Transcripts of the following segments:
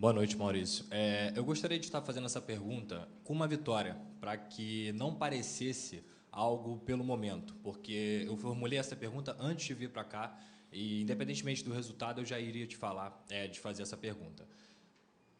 Boa noite, Maurício. Eu gostaria de estar fazendo essa pergunta com uma vitória, para que não parecesse algo pelo momento, porque eu formulei essa pergunta antes de vir para cá e, independentemente do resultado, eu já iria te falar, de fazer essa pergunta.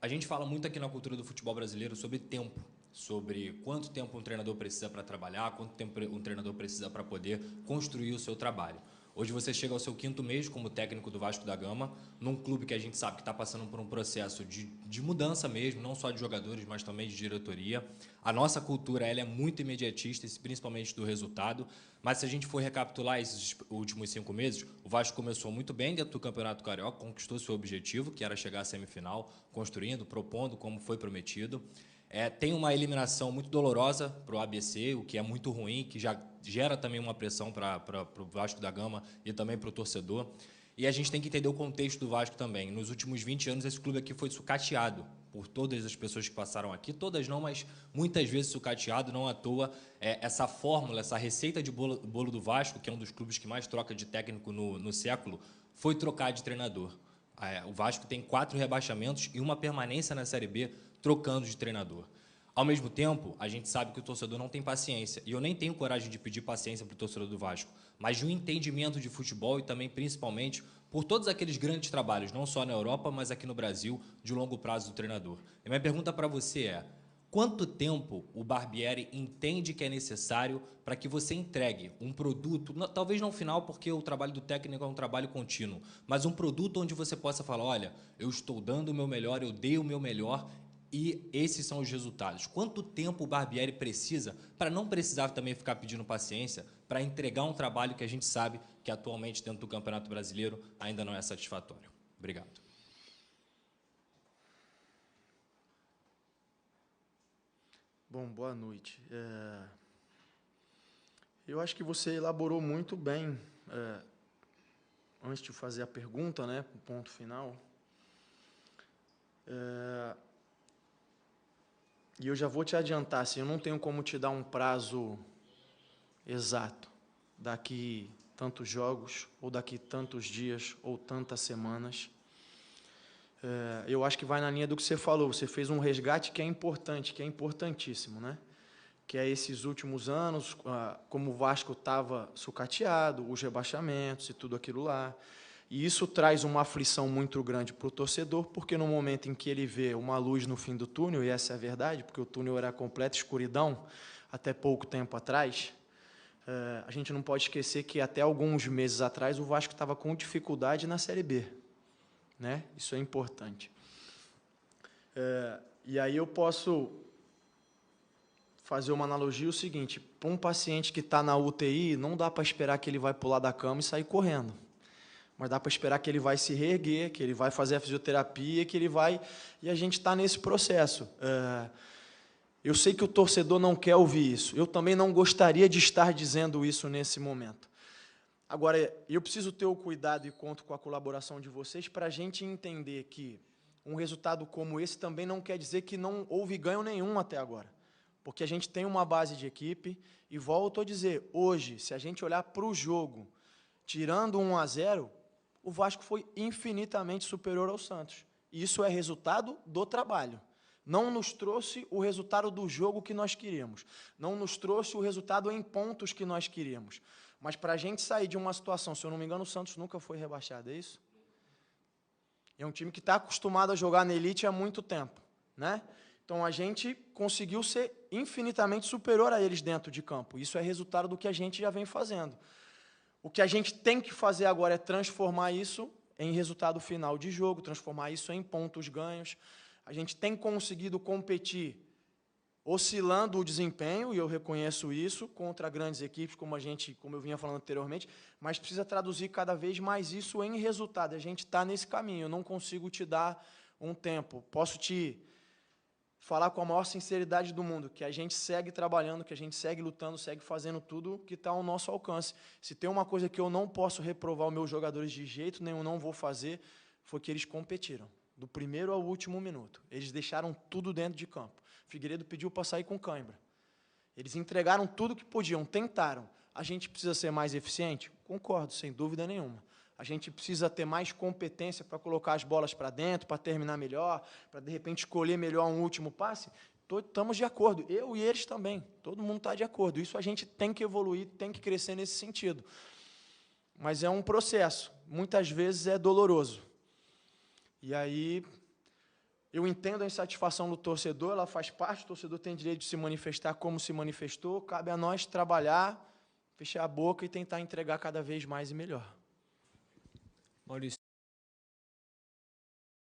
A gente fala muito aqui na cultura do futebol brasileiro sobre tempo, sobre quanto tempo um treinador precisa para trabalhar, quanto tempo um treinador precisa para poder construir o seu trabalho. Hoje você chega ao seu quinto mês como técnico do Vasco da Gama, num clube que a gente sabe que está passando por um processo de mudança mesmo, não só de jogadores, mas também de diretoria. A nossa cultura ela é muito imediatista, principalmente do resultado, mas se a gente for recapitular esses últimos 5 meses, o Vasco começou muito bem dentro do Campeonato Carioca, conquistou seu objetivo, que era chegar à semifinal, construindo, propondo, como foi prometido. Tem uma eliminação muito dolorosa para o ABC, o que é muito ruim, que já gera também uma pressão para o Vasco da Gama e também para o torcedor. E a gente tem que entender o contexto do Vasco também. Nos últimos 20 anos, esse clube aqui foi sucateado por todas as pessoas que passaram aqui, todas não, mas muitas vezes sucateado, não à toa. Essa fórmula, essa receita de bolo do Vasco, que é um dos clubes que mais troca de técnico no século, foi trocar de treinador. O Vasco tem 4 rebaixamentos e uma permanência na Série B trocando de treinador. Ao mesmo tempo, a gente sabe que o torcedor não tem paciência, e eu nem tenho coragem de pedir paciência para o torcedor do Vasco, mas de um entendimento de futebol e também, principalmente, por todos aqueles grandes trabalhos, não só na Europa, mas aqui no Brasil, de longo prazo do treinador. E minha pergunta para você é: quanto tempo o Barbieri entende que é necessário para que você entregue um produto, talvez não final, porque o trabalho do técnico é um trabalho contínuo, mas um produto onde você possa falar, olha, eu estou dando o meu melhor, eu dei o meu melhor e esses são os resultados. Quanto tempo o Barbieri precisa para não precisar também ficar pedindo paciência para entregar um trabalho que a gente sabe que atualmente dentro do Campeonato Brasileiro ainda não é satisfatório? Obrigado. Bom, boa noite. Eu acho que você elaborou muito bem, antes de fazer a pergunta, né, o ponto final. E eu já vou te adiantar, assim, eu não tenho como te dar um prazo exato, daqui tantos jogos, ou daqui tantos dias, ou tantas semanas. Eu acho que vai na linha do que você falou, você fez um resgate que é importante, que é importantíssimo, né? Que é esses últimos anos, como o Vasco estava sucateado, os rebaixamentos e tudo aquilo lá. E isso traz uma aflição muito grande para o torcedor, porque no momento em que ele vê uma luz no fim do túnel, e essa é a verdade, porque o túnel era completa escuridão até pouco tempo atrás, a gente não pode esquecer que até alguns meses atrás o Vasco estava com dificuldade na Série B, né? Isso é importante. E aí eu posso fazer uma analogia o seguinte: para um paciente que está na UTI, não dá para esperar que ele vai pular da cama e sair correndo, mas dá para esperar que ele vai se reerguer, que ele vai fazer a fisioterapia, que ele vai... E a gente está nesse processo. Eu sei que o torcedor não quer ouvir isso, eu também não gostaria de estar dizendo isso nesse momento. Agora, eu preciso ter o cuidado e conto com a colaboração de vocês para a gente entender que um resultado como esse também não quer dizer que não houve ganho nenhum até agora. Porque a gente tem uma base de equipe, e volto a dizer, hoje, se a gente olhar para o jogo, tirando 1-0, o Vasco foi infinitamente superior ao Santos. E isso é resultado do trabalho. Não nos trouxe o resultado do jogo que nós queríamos. Não nos trouxe o resultado em pontos que nós queríamos. Mas para a gente sair de uma situação, se eu não me engano, o Santos nunca foi rebaixado, é isso? É um time que está acostumado a jogar na elite há muito tempo, né? Então, a gente conseguiu ser infinitamente superior a eles dentro de campo. Isso é resultado do que a gente já vem fazendo. O que a gente tem que fazer agora é transformar isso em resultado final de jogo, transformar isso em pontos ganhos. A gente tem conseguido competir oscilando o desempenho, e eu reconheço isso, contra grandes equipes, como eu vinha falando anteriormente, mas precisa traduzir cada vez mais isso em resultado. A gente está nesse caminho, eu não consigo te dar um tempo. Posso te falar com a maior sinceridade do mundo, que a gente segue trabalhando, que a gente segue lutando, segue fazendo tudo que está ao nosso alcance. Se tem uma coisa que eu não posso reprovar os meus jogadores de jeito nenhum, não vou fazer, foi que eles competiram, do primeiro ao último minuto. Eles deixaram tudo dentro de campo. Figueiredo pediu para sair com cãibra. Eles entregaram tudo que podiam, tentaram. A gente precisa ser mais eficiente? Concordo, sem dúvida nenhuma. a gente precisa ter mais competência para colocar as bolas para dentro, para terminar melhor, para, de repente, escolher melhor um último passe. Estamos de acordo, eu e eles também, todo mundo está de acordo. Isso a gente tem que evoluir, tem que crescer nesse sentido. Mas é um processo, muitas vezes é doloroso. E aí, eu entendo a insatisfação do torcedor, ela faz parte, o torcedor tem direito de se manifestar como se manifestou, cabe a nós trabalhar, fechar a boca e tentar entregar cada vez mais e melhor. Maurício,